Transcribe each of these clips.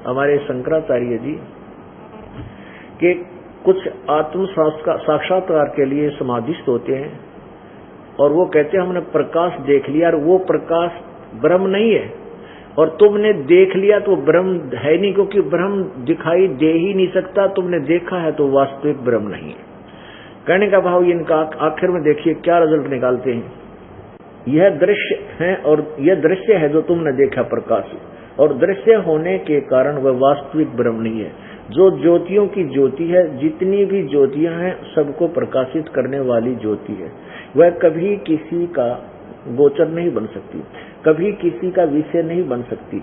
हमारे शंकराचार्य जी के कुछ आत्म साक्षात्कार के लिए समाधिस्थ होते हैं और वो कहते हैं हमने प्रकाश देख लिया और वो प्रकाश ब्रह्म नहीं है, और तुमने देख लिया तो ब्रह्म है नहीं, क्योंकि ब्रह्म दिखाई दे ही नहीं सकता, तुमने देखा है तो वास्तविक ब्रह्म नहीं है। कहने का भाव इनका आखिर में देखिए क्या रिजल्ट निकालते हैं। यह दृश्य है और यह दृश्य है जो तुमने देखा प्रकाश, और दृश्य होने के कारण वह वास्तविक ब्रह्म नहीं है। जो ज्योतियों की ज्योति है, जितनी भी ज्योतियां हैं सबको प्रकाशित करने वाली ज्योति है, वह कभी किसी का गोचर नहीं बन सकती, कभी किसी का विषय नहीं बन सकती।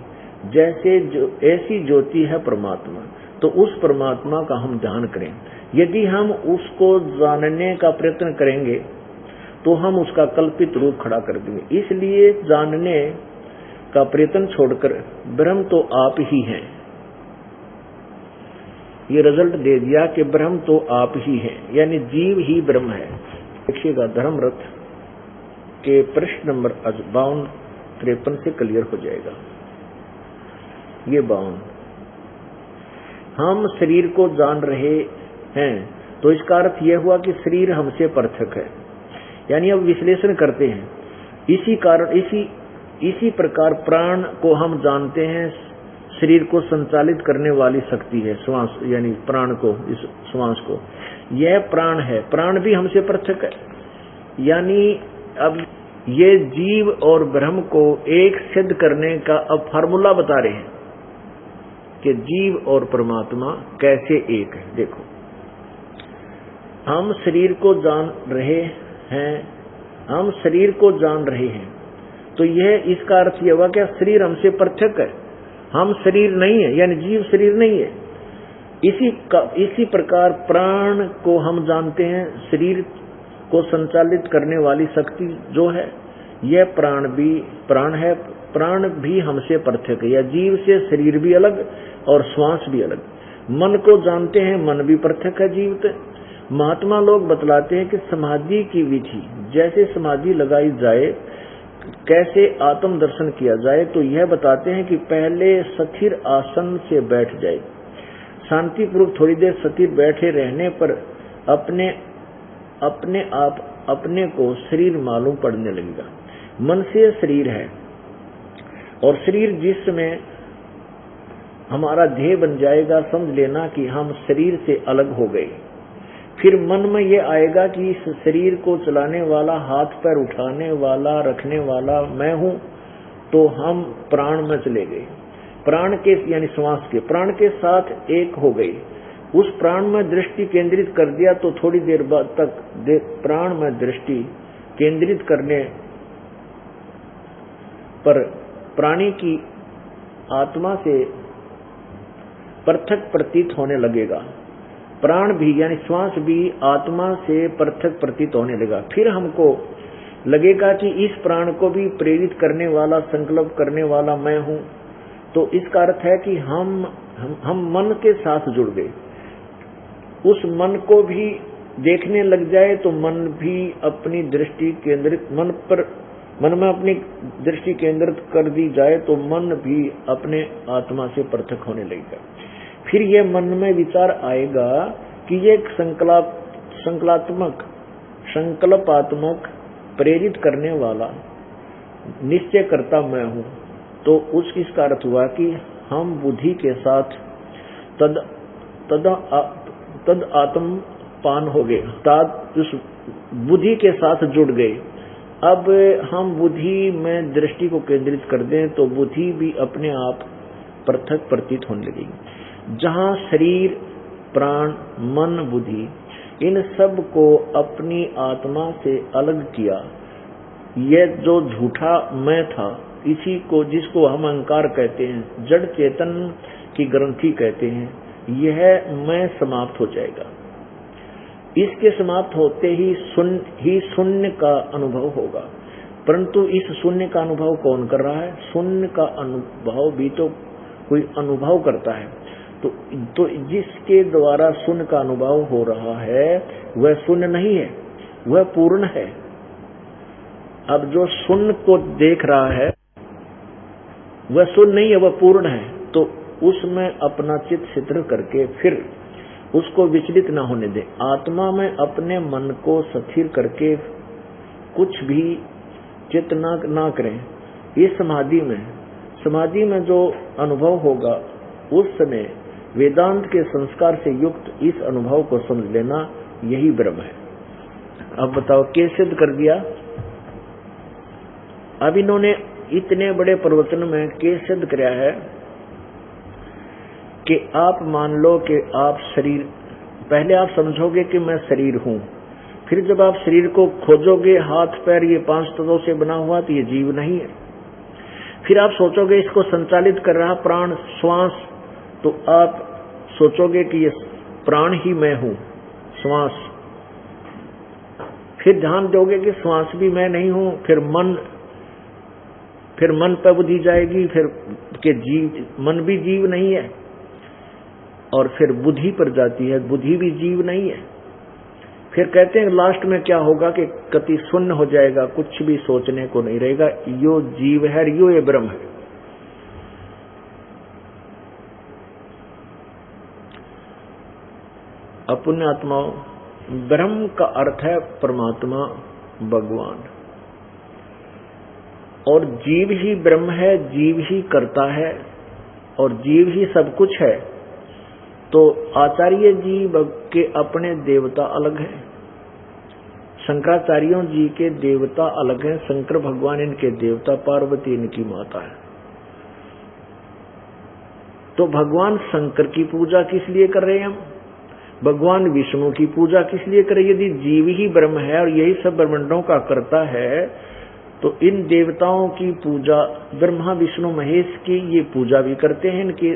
जैसे जो ऐसी ज्योति है परमात्मा, तो उस परमात्मा का हम ध्यान करें। यदि हम उसको जानने का प्रयत्न करेंगे तो हम उसका कल्पित रूप खड़ा कर देंगे। इसलिए जानने का प्रयत्न छोड़कर ब्रह्म तो आप ही हैं, ये रिजल्ट दे दिया कि ब्रह्म तो आप ही हैं, यानी जीव ही ब्रह्म है। देखिएगा धर्म रथ के प्रश्न नंबर 52-53 से क्लियर हो जाएगा। ये 52, हम शरीर को जान रहे हैं तो इसका अर्थ यह हुआ कि शरीर हमसे पृथक है, यानी अब विश्लेषण करते हैं। इसी कारण इसी प्रकार प्राण को हम जानते हैं, शरीर को संचालित करने वाली शक्ति है श्वास, यानी प्राण को, इस श्वास को, यह प्राण है। प्राण भी हमसे पृथक है, यानी अब ये जीव और ब्रह्म को एक सिद्ध करने का अब फार्मूला बता रहे हैं कि जीव और परमात्मा कैसे एक है। देखो, हम शरीर को जान रहे हैं, हम शरीर को जान रहे हैं, तो यह इसका अर्थ यह हुआ कि शरीर हमसे पृथक है, हम शरीर नहीं है, यानी जीव शरीर नहीं है। इसी प्रकार प्राण को हम जानते हैं, शरीर को संचालित करने वाली शक्ति जो है, यह प्राण है। प्राण भी हमसे पृथक है, या जीव से शरीर भी अलग और श्वास भी अलग। मन को जानते हैं, मन भी पृथक है जीव से। महात्मा लोग बतलाते हैं कि समाधि की विधि, जैसे समाधि लगाई जाए, कैसे आत्म दर्शन किया जाए, तो यह बताते हैं कि पहले स्थिर आसन से बैठ जाए। शांतिपूर्वक थोड़ी देर स्थिर बैठे रहने पर अपने आप अपने को शरीर मालूम पड़ने लगेगा। मन से शरीर है, और शरीर जिसमें हमारा ध्येय बन जाएगा, समझ लेना कि हम शरीर से अलग हो गए। फिर मन में ये आएगा कि इस शरीर को चलाने वाला, हाथ पैर उठाने वाला, रखने वाला मैं हूं, तो हम प्राण में चले गए। प्राण के यानी श्वास के प्राण के साथ एक हो गए। उस प्राण में दृष्टि केंद्रित कर दिया तो थोड़ी देर बाद तक प्राण में दृष्टि केंद्रित करने पर प्राणी की आत्मा से पृथक प्रतीत होने लगेगा। प्राण भी यानी श्वास भी आत्मा से पृथक प्रतीत होने लगा। फिर हमको लगेगा कि इस प्राण को भी प्रेरित करने वाला, संकल्प करने वाला मैं हूं। तो इसका अर्थ है कि हम मन के साथ जुड़ गए। उस मन को भी देखने लग जाए तो मन भी अपनी दृष्टि केंद्रित, मन में अपनी दृष्टि केंद्रित कर दी जाए तो मन भी अपने आत्मा से पृथक होने लगेगा। फिर यह मन में विचार आएगा कि ये संकल्पात्मक प्रेरित करने वाला निश्चय करता मैं हूं। तो इसका अर्थ हुआ कि हम बुद्धि के साथ तद आत्म पान हो गए, उस बुद्धि के साथ जुड़ गए। अब हम बुद्धि में दृष्टि को केंद्रित कर दें तो बुद्धि भी अपने आप पृथक प्रतीत होने लगेगी। जहां शरीर, प्राण, मन, बुद्धि इन सब को अपनी आत्मा से अलग किया, यह जो झूठा मैं था, इसी को जिसको हम अहंकार कहते हैं, जड़ चेतन की ग्रंथि कहते हैं, यह मैं समाप्त हो जाएगा। इसके समाप्त होते ही शून्य का अनुभव होगा। परंतु इस शून्य का अनुभव कौन कर रहा है? शून्य का अनुभव भी तो कोई अनुभव करता है। तो जिसके द्वारा शून्य का अनुभव हो रहा है वह शून्य नहीं है, वह पूर्ण है। अब जो शून्य को देख रहा है वह शून्य नहीं है, वह पूर्ण है। तो उसमें अपना चित्त स्थिर करके फिर उसको विचलित ना होने दे। आत्मा में अपने मन को स्थिर करके कुछ भी चित्त ना करें। इस समाधि में जो अनुभव होगा उस समय वेदांत के संस्कार से युक्त इस अनुभव को समझ लेना, यही ब्रह्म है। अब बताओ क्या सिद्ध कर दिया? अब इन्होंने इतने बड़े प्रवचन में क्या सिद्ध कराया है कि आप मान लो कि आप शरीर, पहले आप समझोगे कि मैं शरीर हूं, फिर जब आप शरीर को खोजोगे, हाथ पैर ये 5 तत्वों से बना हुआ, तो ये जीव नहीं है। फिर आप सोचोगे इसको संचालित कर रहा प्राण श्वास, तो आप सोचोगे कि ये प्राण ही मैं हूं, श्वास। फिर ध्यान दोगे कि श्वास भी मैं नहीं हूं, फिर मन पर बुद्धि जाएगी, फिर के मन भी जीव नहीं है, और फिर बुद्धि पर जाती है, बुद्धि भी जीव नहीं है। फिर कहते हैं लास्ट में क्या होगा कि गति शून्य हो जाएगा, कुछ भी सोचने को नहीं रहेगा, यो जीव है, यो ये ब्रह्म है। अपने आत्माओं, ब्रह्म का अर्थ है परमात्मा, भगवान, और जीव ही ब्रह्म है, जीव ही करता है और जीव ही सब कुछ है। तो आचार्य जी के अपने देवता अलग हैं, शंकराचार्यों जी के देवता अलग हैं। शंकर भगवान इनके देवता, पार्वती इनकी माता है। तो भगवान शंकर की पूजा किस लिए कर रहे हैं हम? भगवान विष्णु की पूजा किस लिए करें? यदि जीव ही ब्रह्म है और यही सब ब्रह्मांडों का करता है, तो इन देवताओं की पूजा, ब्रह्मा विष्णु महेश की ये पूजा भी करते हैं। इनके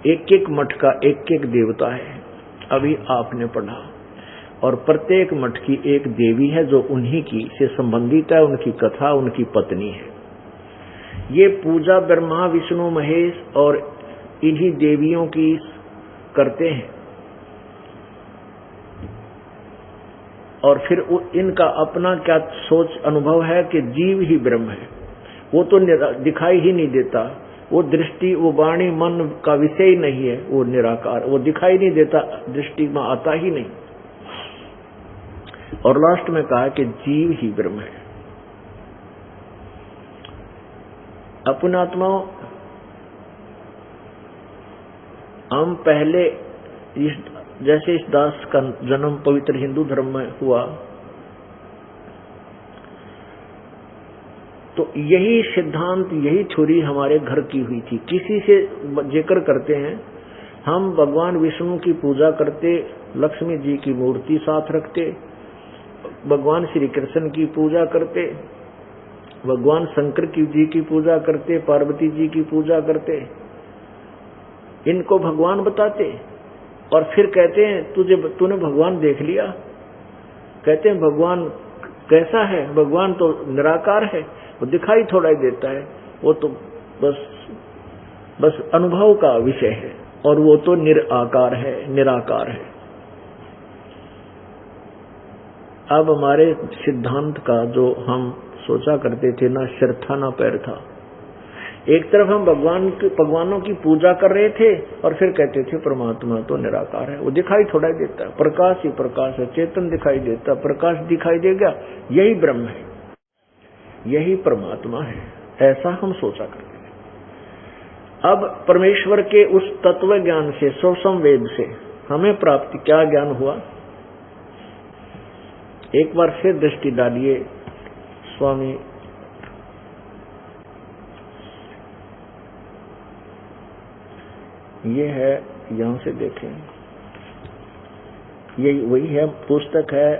एक एक मठ का एक एक देवता है, अभी आपने पढ़ा, और प्रत्येक मठ की एक देवी है जो उन्हीं की से संबंधित है, उनकी कथा उनकी पत्नी है। ये पूजा ब्रह्मा विष्णु महेश और इन्हीं देवियों की करते हैं, और फिर इनका अपना क्या सोच अनुभव है कि जीव ही ब्रह्म है। वो तो दिखाई ही नहीं देता, वो दृष्टि, वो वाणी, मन का विषय ही नहीं है, वो निराकार, वो दिखाई नहीं देता, दृष्टि में आता ही नहीं। और लास्ट में कहा कि जीव ही ब्रह्म है। अपने आत्माओं, हम पहले जैसे इस दास का जन्म पवित्र हिंदू धर्म में हुआ, तो यही सिद्धांत, यही थ्योरी हमारे घर की हुई थी। किसी से जिक्र करते हैं, हम भगवान विष्णु की पूजा करते, लक्ष्मी जी की मूर्ति साथ रखते, भगवान श्री कृष्ण की पूजा करते, भगवान शंकर जी की पूजा करते, पार्वती जी की पूजा करते, इनको भगवान बताते, और फिर कहते हैं तूने भगवान देख लिया? कहते हैं भगवान कैसा है? भगवान तो निराकार है, वो दिखाई थोड़ा ही देता है, वो तो बस अनुभव का विषय है, और वो तो निराकार है, निराकार है। अब हमारे सिद्धांत का जो हम सोचा करते थे, ना सिर था ना पैर था। एक तरफ हम भगवानों की पूजा कर रहे थे, और फिर कहते थे परमात्मा तो निराकार है, वो दिखाई थोड़ा ही देता है, प्रकाश ही प्रकाश है, चेतन दिखाई देता, प्रकाश दिखाई देगा, यही ब्रह्म है, यही परमात्मा है, ऐसा हम सोचा करते थे। अब परमेश्वर के उस तत्व ज्ञान से, सूक्ष्म वेद से हमें प्राप्ति क्या ज्ञान हुआ? एक बार फिर दृष्टि डालिए स्वामी, ये है, यहां से देखें, ये वही है, पुस्तक है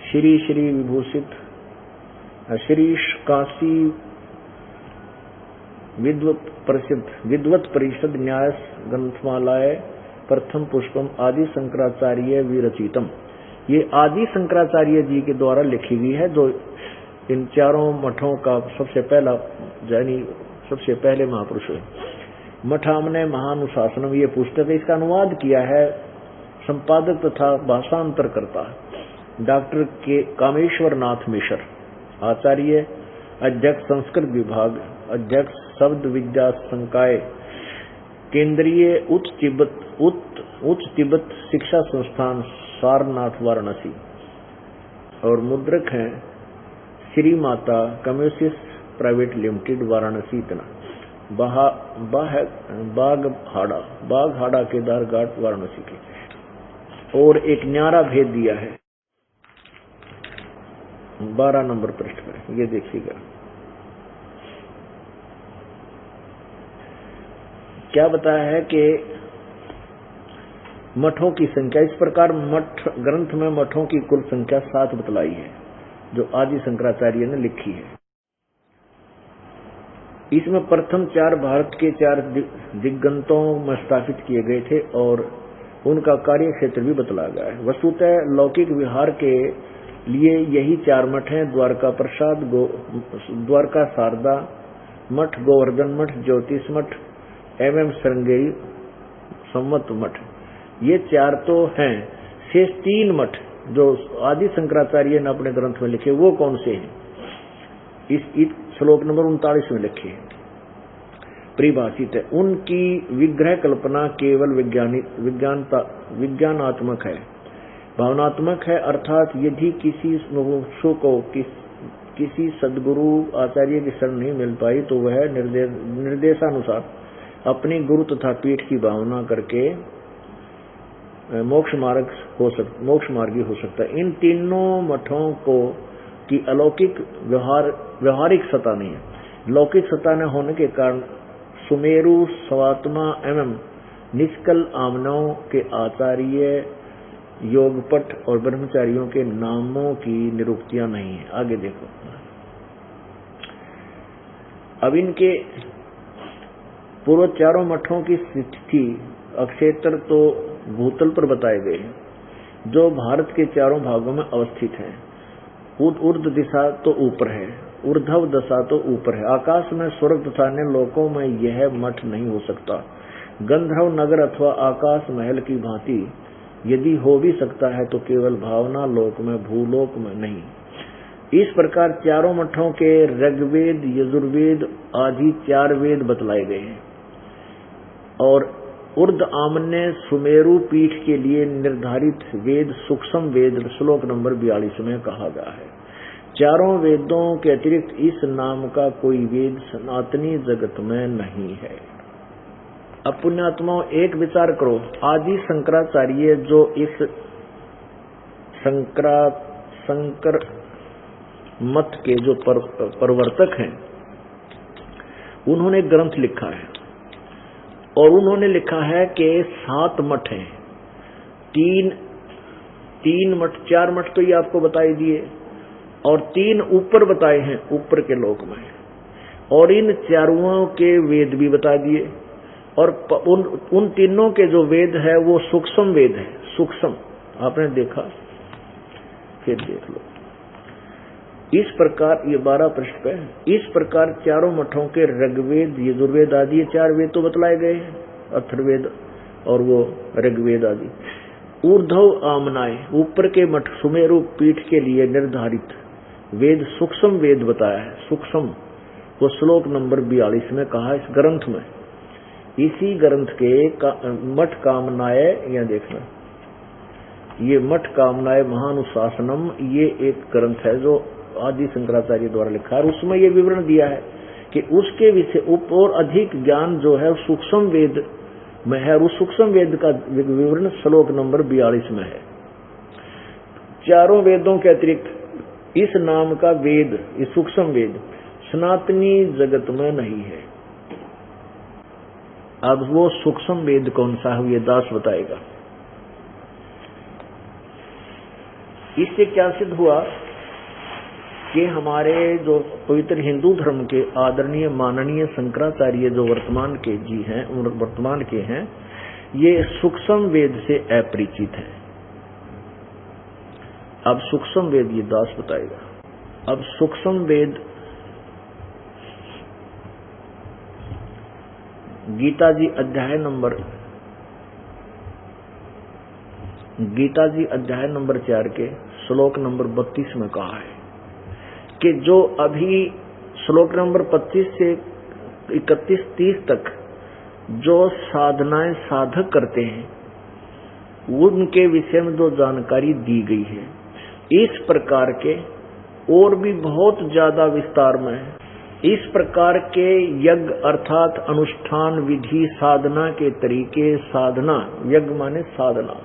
श्री श्री विभूषित श्री काशी विद्वत परिषद न्याय ग्रंथमालाय प्रथम पुष्पम आदि शंकराचार्य विरचितम। ये आदि शंकराचार्य जी के द्वारा लिखी हुई है, जो इन चारों मठों का सबसे पहला, यानी सबसे पहले महापुरुष है। मठामने महानुशासनम ये पुस्तक है, इसका अनुवाद किया है संपादक तथा भाषांतर करता डॉक्टर के कामेश्वर नाथ मिश्र, आचार्य, अध्यक्ष संस्कृत विभाग, अध्यक्ष शब्द विद्या संकाय केंद्रीय उच्च तिब्बत शिक्षा संस्थान सारनाथ वाराणसी। और मुद्रक हैं Shri Mata communist private limited Varanasi इतना बाघहाड़ा केदार घाट वाराणसी के। और एक न्यारा भेद दिया है 12 नंबर पृष्ठ पर, ये देखिएगा क्या बताया है कि मठों की संख्या। इस प्रकार मठ ग्रंथ में मठों की कुल संख्या 7 बतलाई है जो आदि शंकराचार्य ने लिखी है। इसमें प्रथम 4 भारत के 4 दिग्गंतों में स्थापित किए गए थे और उनका कार्य क्षेत्र भी बतला गया है। वस्तुतः लौकिक विहार के लिए यही 4 मठ हैं, द्वारका प्रसाद, द्वारका शारदा मठ, गोवर्धन मठ, ज्योतिष मठ एवं श्रृंगेरी सम्मत मठ। ये 4 तो हैं। शेष 3 मठ जो आदि शंकराचार्य ने अपने ग्रंथ में लिखे वो कौन से हैं? इस श्लोक नंबर 39 में लिखे हैं, परिभाषित है। उनकी विग्रह कल्पना केवल विज्ञानात्मक है, भावनात्मक है। अर्थात यदि किसी मुमुक्षु को किसी सद्गुरु आचार्य की शरण नहीं मिल पाई तो वह निर्देशानुसार अपनी गुरु तथा पीठ की भावना करके मोक्ष मार्गी हो सकता है। इन तीनों मठों की अलौकिक व्यवहारिक सत्ता नहीं है। लौकिक सत्ता न होने के कारण सुमेरु, स्वात्मा एवं निष्कल आमनों के आचार्य, योगपट और ब्रह्मचारियों के नामों की निरुक्तियां नहीं है। आगे देखो, अब इनके पूर्व 4 मठों की स्थिति अक्षेत्र तो भूतल पर बताए गए हैं जो भारत के 4 भागों में अवस्थित हैं। ऊर्ध दिशा तो ऊपर है, ऊर्ध्व दशा तो ऊपर है। आकाश में, स्वर्ग तथा अन्य लोकों में यह मठ नहीं हो सकता। गंधर्व नगर अथवा आकाश महल की भांति यदि हो भी सकता है तो केवल भावना लोक में, भूलोक में नहीं। इस प्रकार 4 मठों के ऋग्वेद, यजुर्वेद आदि 4 वेद बतलाए गए हैं और ऊर्ध आमन्य सुमेरु पीठ के लिए निर्धारित वेद सूक्ष्म वेद श्लोक नंबर 42 में कहा गया है। 4 वेदों के अतिरिक्त इस नाम का कोई वेद सनातनी जगत में नहीं है। अब पुण्यात्माओं एक विचार करो, आदि शंकराचार्य जो इस शंकर मत के जो प्रवर्तक हैं, उन्होंने ग्रंथ लिखा है और उन्होंने लिखा है कि 7 मठ हैं। 3 मठ, 4 मठ तो ये आपको बताई दिए और 3 ऊपर बताए हैं ऊपर के लोक में, और इन 4 के वेद भी बता दिए। और उन तीनों के जो वेद है वो सूक्ष्म वेद है। सूक्ष्म आपने देखा, फिर देख लो। इस प्रकार ये 12 पृष्ठ पे, इस प्रकार 4 मठों के ऋग्वेद, यजुर्वेद आदि 4 वेद तो बतलाए गए हैं, अथर्ववेद और वो ऋग्वेद आदि। ऊर्ध्व आमनाय ऊपर के मठ सुमेरु पीठ के लिए निर्धारित वेद सूक्ष्म वेद बताया है। सूक्ष्म वो श्लोक नंबर 42 में कहा इस ग्रंथ में। इसी ग्रंथ के मठ कामनाय, यह देखना, ये मठ कामनाय महानुशासनम, ये एक ग्रंथ है जो आदि शंकराचार्य द्वारा लिखा है। उसमें ये विवरण दिया है कि उसके विषय और अधिक ज्ञान जो है सूक्ष्म वेद में है। उस सूक्ष्म वेद का विवरण श्लोक नंबर 42 में है। 4 वेदों के अतिरिक्त इस नाम का वेद, इस सूक्ष्म वेद सनातनी जगत में नहीं है। अब वो सूक्ष्म वेद कौन सा है ये दास बताएगा। इससे क्या सिद्ध हुआ कि हमारे जो पवित्र हिंदू धर्म के आदरणीय माननीय शंकराचार्य जो वर्तमान के हैं, ये सूक्ष्म वेद से अपरिचित हैं। अब सूक्ष्म वेद ये दास बताएगा। अब सूक्ष्म वेद गीता जी अध्याय नंबर 4 के श्लोक नंबर 32 में कहा है कि जो अभी श्लोक नंबर 25 से 31-30 तक जो साधनाएं साधक करते हैं उनके विषय में जो जानकारी दी गई है, इस प्रकार के और भी बहुत ज्यादा विस्तार में है। इस प्रकार के यज्ञ अर्थात अनुष्ठान विधि साधना के तरीके, साधना यज्ञ माने साधना,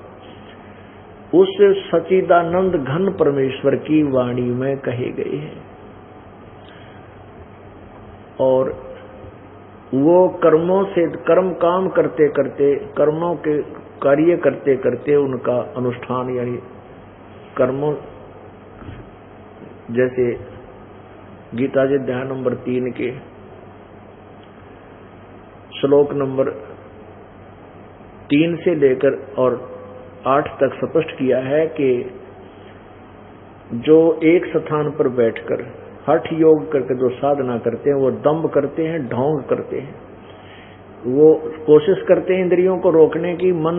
उस सच्चिदानंद घन परमेश्वर की वाणी में कहे गए हैं। और वो कर्मों से कर्म काम करते करते, कर्मों के कार्य करते करते उनका अनुष्ठान यानी कर्मों, जैसे गीता जी अध्याय नंबर 3 के श्लोक नंबर 3 से लेकर और 8 तक स्पष्ट किया है कि जो एक स्थान पर बैठकर हठ योग करके जो साधना करते हैं वो दंभ करते हैं, ढोंग करते हैं, वो कोशिश करते हैं इंद्रियों को रोकने की, मन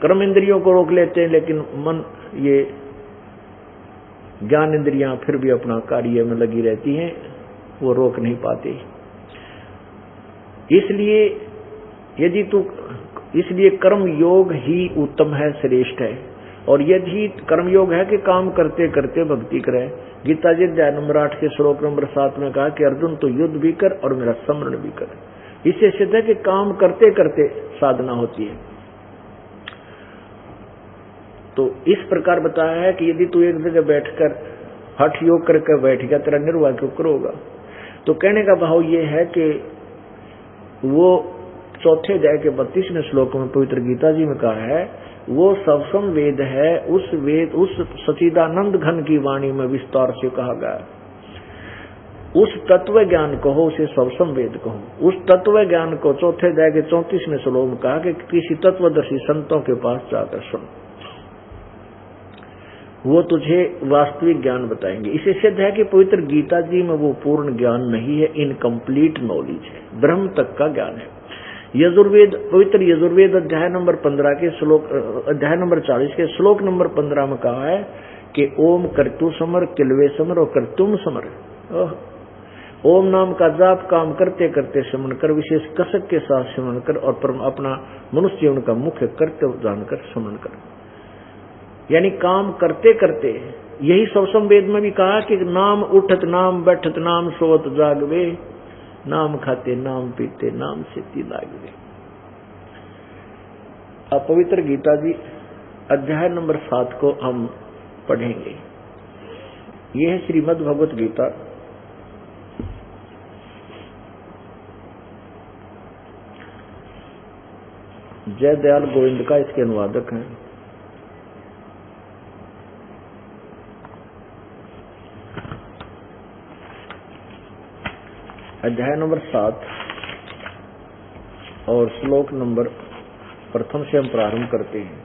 कर्म इंद्रियों को रोक लेते हैं, लेकिन मन ये ज्ञान इंद्रियां फिर भी अपना कार्य में लगी रहती हैं, वो रोक नहीं पाते। इसलिए कर्म योग ही उत्तम है, श्रेष्ठ है। और यदि कर्म योग है कि काम करते करते भक्ति करे, गीता जी अध्याय नंबर 8 के श्लोक नंबर 7 में कहा कि अर्जुन तो युद्ध भी कर और मेरा स्मरण भी कर। इससे सिद्ध है कि काम करते करते साधना होती है। तो इस प्रकार बताया है कि यदि तू एक जगह बैठकर हठ योग करके बैठ गया, तेरा निर्वाह क्यों करोगा? तो कहने का भाव ये है कि वो चौथे अध्याय के 32वें श्लोक में पवित्र गीता जी में कहा है, वो सबसम वेद है, उस सच्चिदानंद घन की वाणी में विस्तार से कहा गया। उस तत्व ज्ञान कहो, उसे सबसम वेद कहो। उस तत्व ज्ञान को चौथे अध्याय के 34वें श्लोक में कहा कि किसी तत्वदर्शी संतों के पास जाकर सुन, वो तुझे वास्तविक ज्ञान बताएंगे। इसे सिद्ध है कि पवित्र गीता जी में वो पूर्ण ज्ञान नहीं है, इनकम्प्लीट नॉलेज है, ब्रह्म तक का ज्ञान है। यजुर्वेद, पवित्र यजुर्वेद अध्याय नंबर 15 के श्लोक, अध्याय नंबर 40 के श्लोक नंबर 15 में कहा है कि ओम कर्तु समर, किलवे समर और कर्तुम समर। ओम नाम का जाप काम करते करते स्मरण कर, विशेष कसक के साथ स्मरण कर और अपना मनुष्य जीवन का मुख्य कर्तव्य जानकर स्मरण कर। यानी काम करते करते, यही सबसम वेद में भी कहा कि नाम उठत नाम बैठत नाम सोवत जागवे, नाम खाते नाम पीते नाम सिद्धि लागवे। अब पवित्र गीता जी अध्याय नंबर 7 को हम पढ़ेंगे। यह है श्रीमद् भगवत गीता, जय दयाल गोविंद का इसके अनुवादक हैं। अध्याय नंबर 7 और श्लोक नंबर 1 से हम प्रारंभ करते हैं।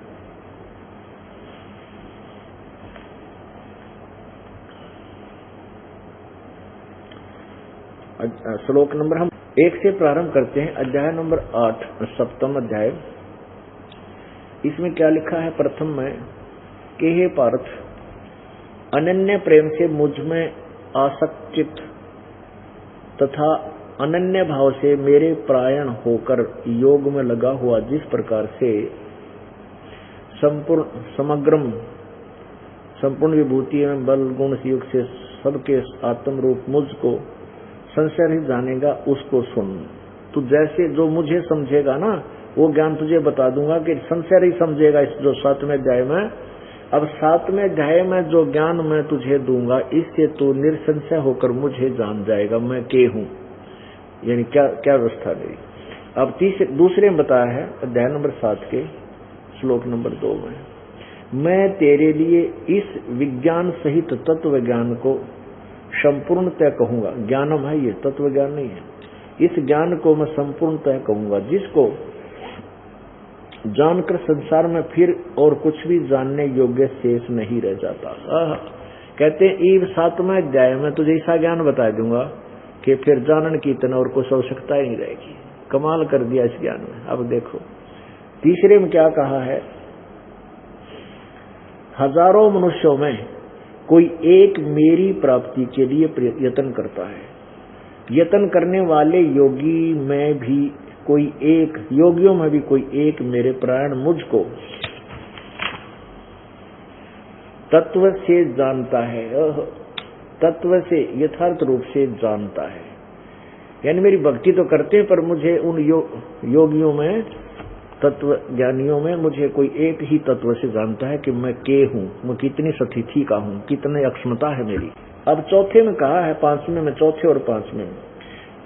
श्लोक नंबर हम 1 से प्रारंभ करते हैं। अध्याय नंबर 8 7वां अध्याय। इसमें क्या लिखा है? प्रथम में कि हे पार्थ, अनन्य प्रेम से मुझ में आसक्तित तथा अनन्य भाव से मेरे परायण होकर योग में लगा हुआ, जिस प्रकार से संपूर्ण विभूति में बल गुण युग से सबके आत्म रूप मुझ को संशय ही जानेगा, उसको सुन। तू जैसे जो मुझे समझेगा ना, वो ज्ञान तुझे बता दूंगा कि संशय ही समझेगा। इस जो 7वें अध्याय में, अब 7वें अध्याय में जो ज्ञान मैं तुझे दूंगा, इससे तू निसंशय होकर मुझे जान जाएगा मैं के हूँ, यानी क्या क्या व्यवस्था मेरी। अब दूसरे में बताया है अध्याय नंबर 7 के श्लोक नंबर 2 में, मैं तेरे लिए इस विज्ञान सहित तत्व ज्ञान को संपूर्णतः कहूंगा। ज्ञानम है ये, तत्व ज्ञान नहीं है। इस ज्ञान को मैं संपूर्णतः कहूंगा, जिसको जानकर संसार में फिर और कुछ भी जानने योग्य शेष नहीं रह जाता। कहते हैं 7वें अध्याय में तुझे ऐसा ज्ञान बता दूंगा कि फिर जानन की इतना और कुछ आवश्यकता ही नहीं रहेगी। कमाल कर दिया इस ज्ञान में। अब देखो तीसरे में क्या कहा है, हजारों मनुष्यों में कोई एक मेरी प्राप्ति के लिए यत्न करता है। यत्न करने वाले योगियों में भी कोई एक मेरे प्राण मुझको तत्व से जानता है, तत्व से यथार्थ रूप से जानता है। यानी मेरी भक्ति तो करते हैं, पर मुझे उन योगियों में, तत्व ज्ञानियों में मुझे कोई एक ही तत्व से जानता है कि मैं के हूँ, मैं कितनी स्थिति का हूँ, कितनी अक्षमता है मेरी। अब चौथे में कहा है, 5वें में, चौथे और 5वें,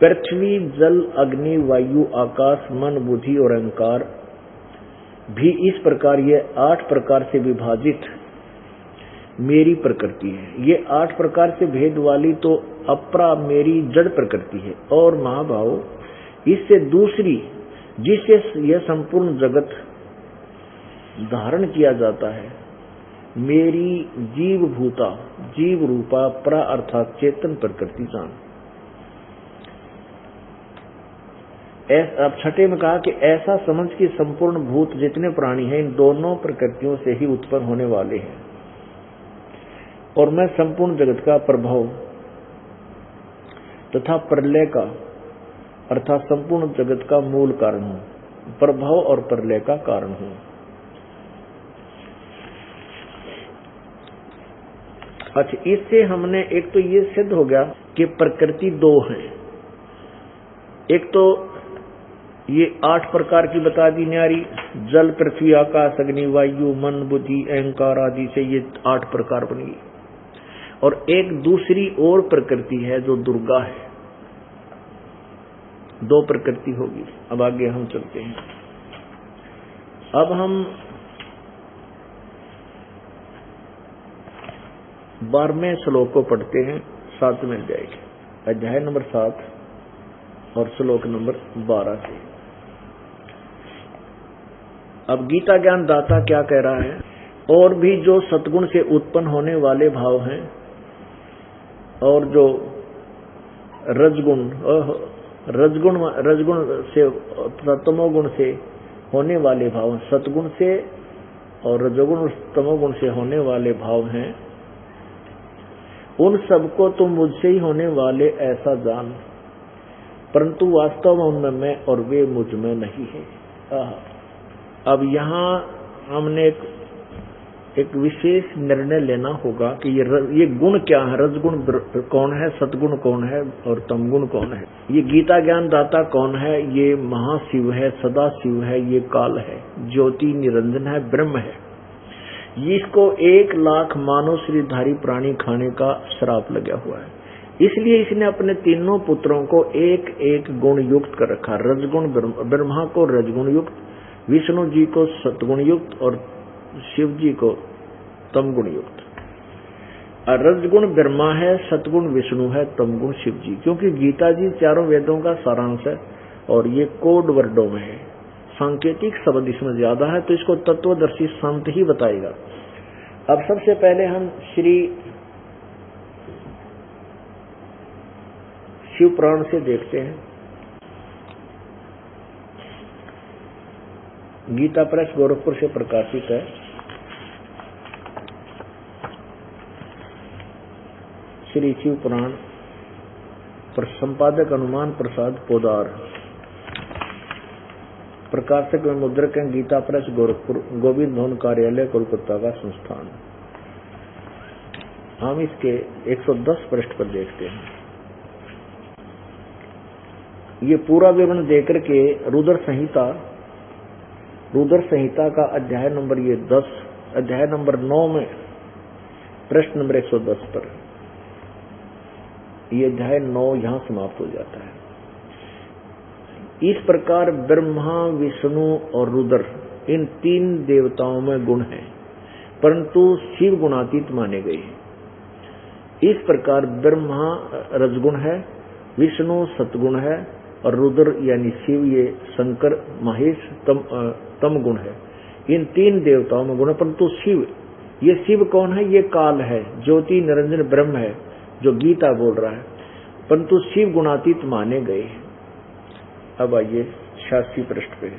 पृथ्वी जल अग्नि वायु आकाश मन बुद्धि और अहंकार भी इस प्रकार ये 8 प्रकार से विभाजित मेरी प्रकृति है। ये 8 प्रकार से भेद वाली तो अपरा मेरी जड़ प्रकृति है। और महाभाव, इससे दूसरी जिससे यह संपूर्ण जगत धारण किया जाता है, मेरी जीव रूपा परा अर्थात चेतन प्रकृति जान। अब छठे में कहा कि ऐसा समझ कि संपूर्ण भूत जितने प्राणी हैं इन दोनों प्रकृतियों से ही उत्पन्न होने वाले हैं और मैं संपूर्ण जगत का प्रभाव तथा प्रलय का अर्थात संपूर्ण जगत का मूल कारण हूं, प्रभाव और प्रलय का कारण हूं। अच्छा, इससे हमने एक तो ये सिद्ध हो गया कि प्रकृति 2 है। एक तो ये 8 प्रकार की बता दी न्यारी, जल पृथ्वी आकाश अग्नि वायु मन बुद्धि अहंकार आदि से ये 8 प्रकार बन गई। और एक दूसरी और प्रकृति है जो दुर्गा है, 2 प्रकृति होगी। अब आगे हम चलते हैं। अब हम 12वें श्लोक को पढ़ते हैं, 7वें अध्याय के, अध्याय नंबर 7 और श्लोक नंबर 12 से। अब गीता ज्ञान दाता क्या कह रहा है? और भी जो सतगुण से उत्पन्न होने वाले भाव हैं और जो रजगुण से तमोगुण से होने वाले भाव, सतगुण से और रजोगुण तमोगुण से होने वाले भाव हैं, उन सबको तुम मुझसे ही होने वाले ऐसा जान, परंतु वास्तव में उनमें मैं और वे मुझ में नहीं है। अब यहाँ हमने एक विशेष निर्णय लेना होगा कि ये गुण क्या है, रजगुण कौन है, सतगुण कौन है और तमगुण कौन है। ये गीता ज्ञान दाता कौन है? ये महाशिव है, सदा शिव है, ये काल है, ज्योति निरंजन है, ब्रह्म है। इसको 1 लाख मानव शरीरधारी प्राणी खाने का श्राप लगा हुआ है। इसलिए इसने अपने तीनों पुत्रों को एक एक गुण युक्त कर रखा। रजगुण ब्रह्मा को रजगुण युक्त, विष्णु जी को सतगुण युक्त और शिव जी को तमगुण युक्त। रजगुण ब्रह्मा है, सतगुण विष्णु है, तमगुण शिव जी। क्योंकि गीता जी 4 वेदों का सारांश है और ये कोड वर्डों में है, सांकेतिक शब्द इसमें ज्यादा है, तो इसको तत्वदर्शी संत ही बताएगा। अब सबसे पहले हम श्री शिव पुराण से देखते हैं। गीता प्रेस गोरखपुर से प्रकाशित है। श्री शिव पुराण, संपादक हनुमान प्रसाद पोदार, प्रकाशक में मुद्रक हैं गीता प्रेस गोरखपुर, गोविंद भवन कार्यालय कोलकाता का संस्थान। हम इसके 110 पृष्ठ पर देखते हैं। ये पूरा विवरण देकर के रुद्र संहिता का अध्याय नंबर 10, अध्याय नंबर 9 में प्रश्न नंबर 110 पर ये अध्याय 9 यहां समाप्त हो जाता है। इस प्रकार ब्रह्मा विष्णु और रुद्र इन 3 देवताओं में गुण है, परंतु शिव गुणातीत माने गए हैं। इस प्रकार ब्रह्मा रजगुण है, विष्णु सतगुण है और रुद्र यानी शिव ये शंकर महेश तम गुण है। इन 3 देवताओं में गुण है, परंतु शिव कौन है? ये काल है, ज्योति निरंजन ब्रह्म है जो गीता बोल रहा है, परंतु शिव गुणातीत माने गए हैं। अब आइए 86 पृष्ठ पे।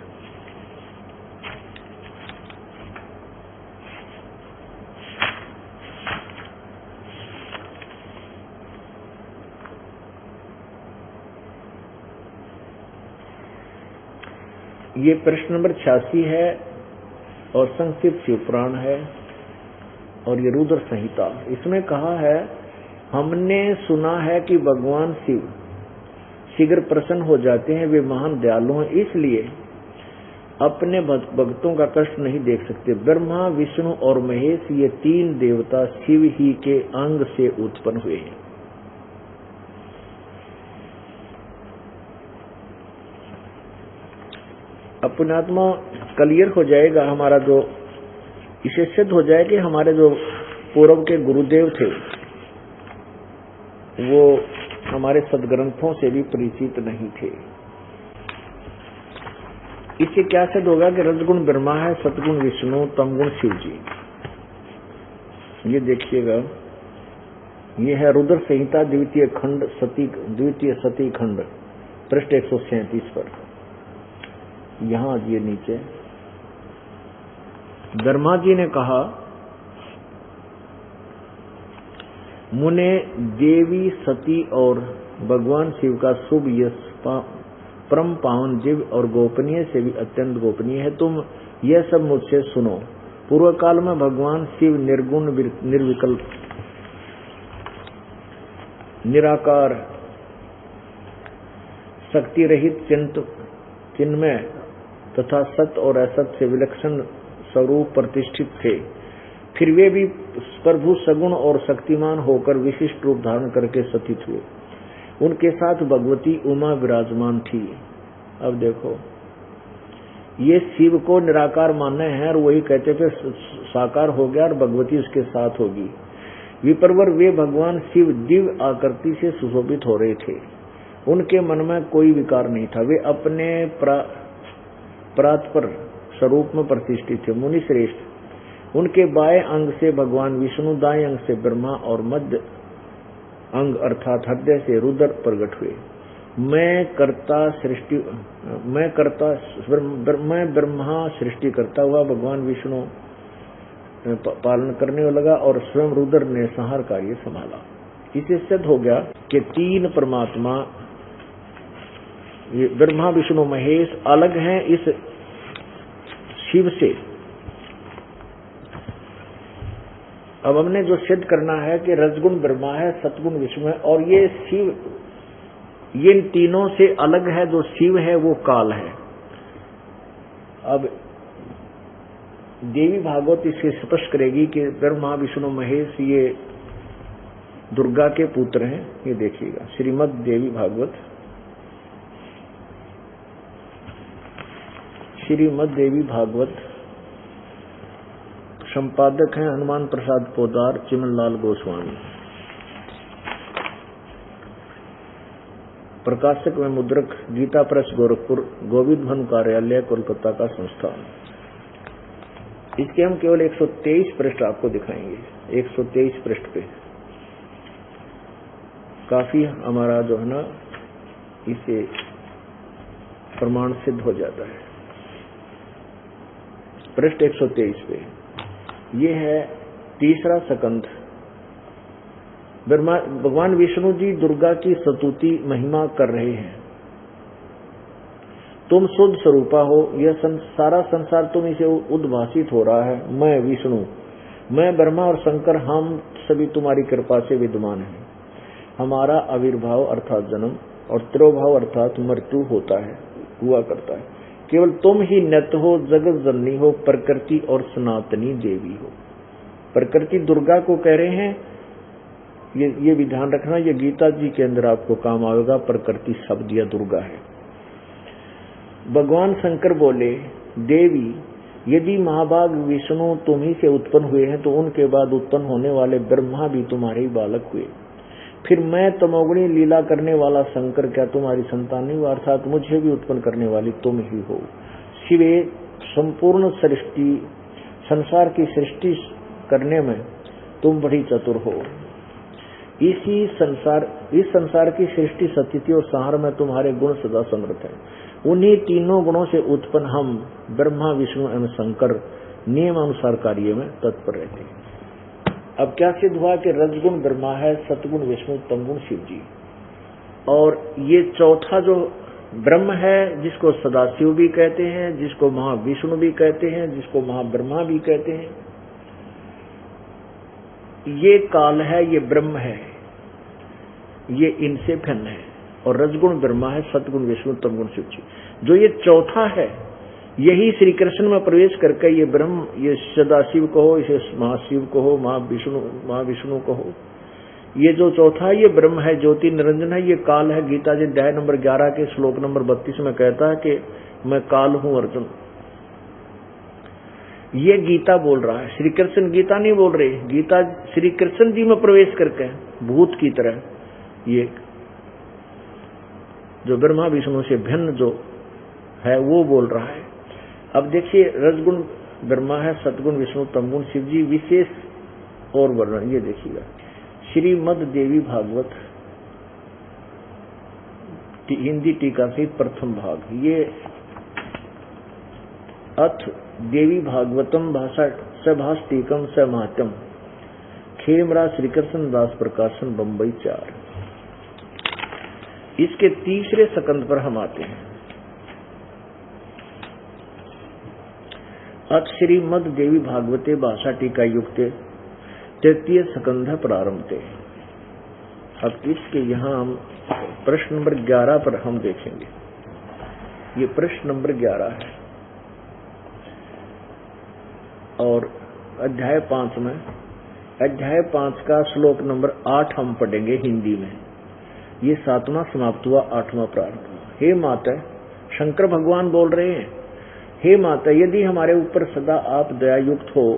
ये प्रश्न नंबर 86 है और संक्षिप्त शिव पुराण है और ये रुद्र संहिता। इसमें कहा है, हमने सुना है कि भगवान शिव शीघ्र प्रसन्न हो जाते हैं, वे महान दयालु हैं, इसलिए अपने भक्तों का कष्ट नहीं देख सकते। ब्रह्मा, विष्णु और महेश ये 3 देवता शिव ही के अंग से उत्पन्न हुए हैं। अपनात्मा क्लियर हो जाएगा हमारा, जो इसे सिद्ध हो जाए कि हमारे जो पूर्व के गुरुदेव थे वो हमारे सदग्रंथों से भी परिचित नहीं थे। इससे क्या सिद्ध होगा कि रजगुण ब्रह्मा है, सतगुण विष्णु, तमगुण शिव जी। ये देखिएगा, ये है रुद्र संहिता द्वितीय सती खंड पृष्ठ 137 पर। यहां ये नीचे ब्रह्मा जी ने कहा, मुने देवी सती और भगवान शिव का शुभ यश परम पावन दिव्य और गोपनीय से भी अत्यंत गोपनीय है। तुम यह सब मुझसे सुनो। पूर्व काल में भगवान शिव निर्गुण, निर्विकल्प, निराकार, शक्ति रहित, चिन्मय तथा सत्य और असत से विलक्षण स्वरूप प्रतिष्ठित थे। फिर वे भी प्रभु सगुण और शक्तिमान होकर विशिष्ट रूप धारण करके सतीत हुए। उनके साथ भगवती उमा विराजमान थी। अब देखो, ये शिव को निराकार मानने हैं और वही कहते थे साकार हो गया और भगवती उसके साथ होगी। विप्रवर वे भगवान शिव दिव्य आकृति से सुशोभित हो रहे थे। उनके मन में कोई विकार नहीं था। वे अपने परात्पर स्वरूप में प्रतिष्ठित थे। मुनि श्रेष्ठ, उनके बाएं अंग से भगवान विष्णु, दाएं अंग से ब्रह्मा और मध्य अंग अर्थात हृदय से रुद्र प्रकट हुए। मैं ब्रह्मा सृष्टि करता हुआ भगवान विष्णु पालन करने लगा और स्वयं रुद्र ने संहार कार्य संभाला। इसे सिद्ध हो गया कि 3 परमात्मा ये ब्रह्मा, विष्णु, महेश अलग हैं इस शिव से। अब हमने जो सिद्ध करना है कि रजगुण ब्रह्मा है, सतगुण विष्णु है और ये शिव, ये इन तीनों से अलग है। जो शिव है वो काल है। अब देवी भागवत इसे स्पष्ट करेगी कि ब्रह्मा, विष्णु, महेश ये दुर्गा के पुत्र हैं। ये देखिएगा, श्रीमद् देवी भागवत, श्रीमद् देवी भागवत, संपादक हैं हनुमान प्रसाद पोदार, चिमनलाल गोस्वामी, प्रकाशक व मुद्रक गीता प्रेस गोरखपुर, गोविंद भानु कार्यालय कोलकाता का संस्थान। इसके हम केवल 123 पृष्ठ आपको दिखाएंगे। 123 पृष्ठ पे काफी हमारा जो है ना इसे प्रमाण सिद्ध हो जाता है। पृष्ठ 123 पे ये है तीसरा स्कंध। भगवान विष्णु जी दुर्गा की स्तुति महिमा कर रहे हैं। तुम शुद्ध स्वरूपा हो, यह सारा संसार तुम इसे उद्भासित हो रहा है। मैं विष्णु, मैं ब्रह्मा और शंकर, हम सभी तुम्हारी कृपा से विद्यमान हैं। हमारा आविर्भाव अर्थात जन्म और तिरोभाव अर्थात मृत्यु होता है, हुआ करता है। केवल तुम ही नित्य हो, जगत जननी हो, प्रकृति और सनातनी देवी हो। प्रकृति दुर्गा को कह रहे हैं, ये भी ध्यान रखना, ये गीता जी के अंदर आपको काम आएगा। प्रकृति शब्द या दुर्गा है। भगवान शंकर बोले, देवी यदि महाभाग विष्णु तुम ही से उत्पन्न हुए हैं तो उनके बाद उत्पन्न होने वाले ब्रह्मा भी तुम्हारे ही बालक हुए। फिर मैं तमोगुणी लीला करने वाला शंकर क्या तुम्हारी संतान नहीं हुआ? अर्थात मुझे भी उत्पन्न करने वाली तुम ही हो। शिवे संपूर्ण सृष्टि, संसार की सृष्टि करने में तुम बड़ी चतुर हो। इस संसार की सृष्टि, स्थिति और संहार में तुम्हारे गुण सदा समर्थ है। उन्हीं तीनों गुणों से उत्पन्न हम ब्रह्मा, विष्णु एवं शंकर नियमानुसार कार्य में तत्पर रहते हैं। अब क्या सिद्ध हुआ कि रजगुण ब्रह्मा है, सतगुण विष्णु, तमगुण शिव जी। और ये चौथा जो ब्रह्म है, जिसको सदाशिव भी कहते हैं, जिसको महाविष्णु भी कहते हैं, जिसको महाब्रह्मा भी कहते हैं। ये काल है, ये ब्रह्म है, ये इनसे भिन्न है। और रजगुण ब्रह्मा है, सतगुण विष्णु, तमगुण शिव जी। जो ये चौथा है, यही श्री कृष्ण में प्रवेश करके ये ब्रह्म, ये सदाशिव कहो, इसे महाशिव कहो, महाविष्णु कहो, ये जो चौथा है ये ब्रह्म है, ज्योति निरंजन है, ये काल है। गीता जी अध्याय नंबर 11 के श्लोक नंबर 32 में कहता है कि मैं काल हूं अर्जुन। ये गीता बोल रहा है, श्री कृष्ण गीता नहीं बोल रहे। गीता श्री कृष्ण जी में प्रवेश करके भूत की तरह ये जो ब्रह्मा विष्णु से भिन्न जो है वो बोल रहा है। अब देखिए, रजगुण ब्रह्मा है, सतगुण विष्णु, तमगुण शिव जी। विशेष और वर्णन ये देखिएगा, श्रीमद देवी भागवत हिंदी टीका से प्रथम भाग, ये अथ देवी भागवतम भाषा सभाष टीकम स महात्यम, खेमरा श्री कृष्ण दास प्रकाशन, बम्बई 4। इसके तीसरे स्कंद पर हम आते हैं। अथ श्रीमद देवी भागवते भाषा टीका युक्ते तृतीय स्कंध प्रारंभते। अब इसके यहाँ हम प्रश्न नंबर 11 पर हम देखेंगे। ये प्रश्न नंबर 11 है और अध्याय 5 में, अध्याय 5 का श्लोक नंबर 8 हम पढ़ेंगे हिंदी में। ये 7वां समाप्त हुआ, 8वां प्रारंभ हुआ। हे माता, शंकर भगवान बोल रहे हैं, हे माता, यदि हमारे ऊपर सदा आप दया युक्त हो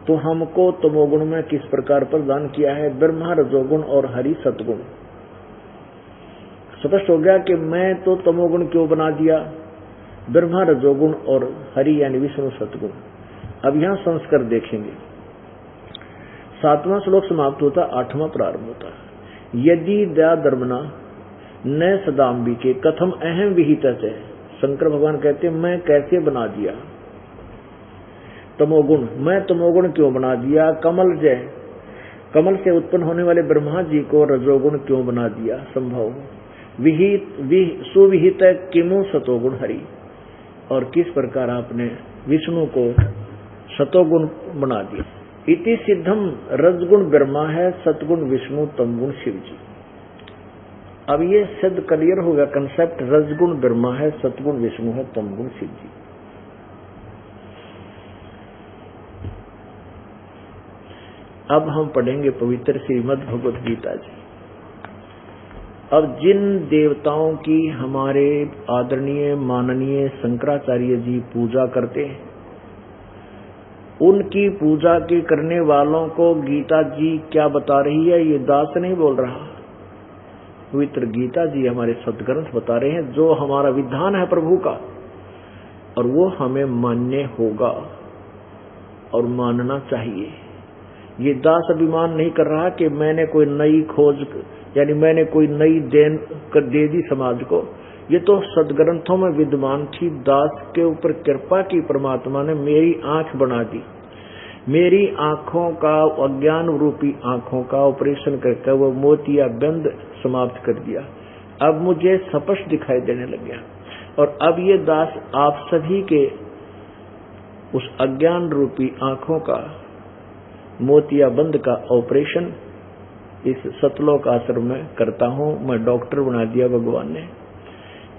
तो हमको तमोगुण में किस प्रकार प्रदान किया है, ब्रह्मा रजोगुण और हरि सतगुण। स्पष्ट हो गया कि मैं तो तमोगुण क्यों बना दिया, ब्रह्मा रजोगुण और हरि यानी विष्णु सतगुण। अब यहाँ संस्कार देखेंगे। 7वां श्लोक समाप्त होता, 8वां प्रारंभ होता। यदि दया धर्मना न सदाम्बिके कथम अहम विहित है। शंकर भगवान कहते हैं, मैं कैसे बना दिया तमोगुण, मैं तमोगुण क्यों बना दिया, कमल जय, कमल से उत्पन्न होने वाले ब्रह्मा जी को रजोगुण क्यों बना दिया, संभव विहित सुविहित किमु सतोगुण हरि, और किस प्रकार आपने विष्णु को सतोगुण बना दिया। इति सिद्धम रजगुण ब्रह्मा है, सतगुण विष्णु, तमगुण शिव जी। अब ये सिद्ध क्लियर होगा कंसेप्ट, रजगुण ब्रह्मा है, सतगुण विष्णु है, तमगुण शिव जी। अब हम पढ़ेंगे पवित्र श्रीमद् भगवत गीता जी। अब जिन देवताओं की हमारे आदरणीय माननीय शंकराचार्य जी पूजा करते हैं, उनकी पूजा के करने वालों को गीता जी क्या बता रही है, ये दास नहीं बोल रहा, पवित्र गीता जी हमारे सदग्रंथ बता रहे हैं, जो हमारा विधान है प्रभु का, और वो हमें मान्य होगा और मानना चाहिए। ये दास अभिमान नहीं कर रहा कि मैंने कोई नई खोज, यानी मैंने कोई नई देन कर दे दी समाज को। ये तो सदग्रंथों में विद्यमान थी। दास के ऊपर कृपा की परमात्मा ने मेरी आंख बना दी, मेरी आंखों का, अज्ञान रूपी आंखों का ऑपरेशन करके वो मोतिया बंद समाप्त कर दिया। अब मुझे स्पष्ट दिखाई देने लग गया। और अब ये दास आप सभी के उस अज्ञान रूपी आंखों का मोतिया बंद का ऑपरेशन इस सतलोक आश्रम में करता हूं। मैं डॉक्टर बना दिया भगवान ने।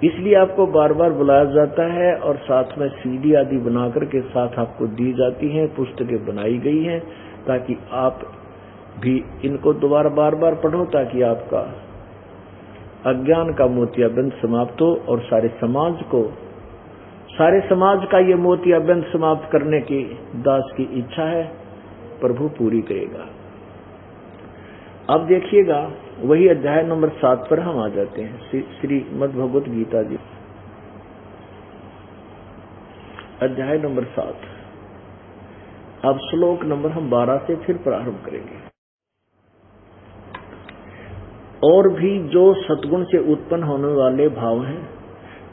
इसलिए आपको बार बार बुलाया जाता है और साथ में सीडी आदि बनाकर के साथ आपको दी जाती हैं, पुस्तकें बनाई गई हैं, ताकि आप भी इनको दोबारा बार बार पढ़ो, ताकि आपका अज्ञान का मोतियाबंद समाप्त हो और सारे समाज का ये मोतियाबंद समाप्त करने की दास की इच्छा है, प्रभु पूरी करेगा। अब देखिएगा, वही अध्याय नंबर 7 पर हम आ जाते हैं। श्रीमद् भगवत गीता जी अध्याय नंबर 7। अब श्लोक नंबर हम 12 से फिर प्रारंभ करेंगे। और भी जो सतगुण से उत्पन्न होने वाले भाव हैं,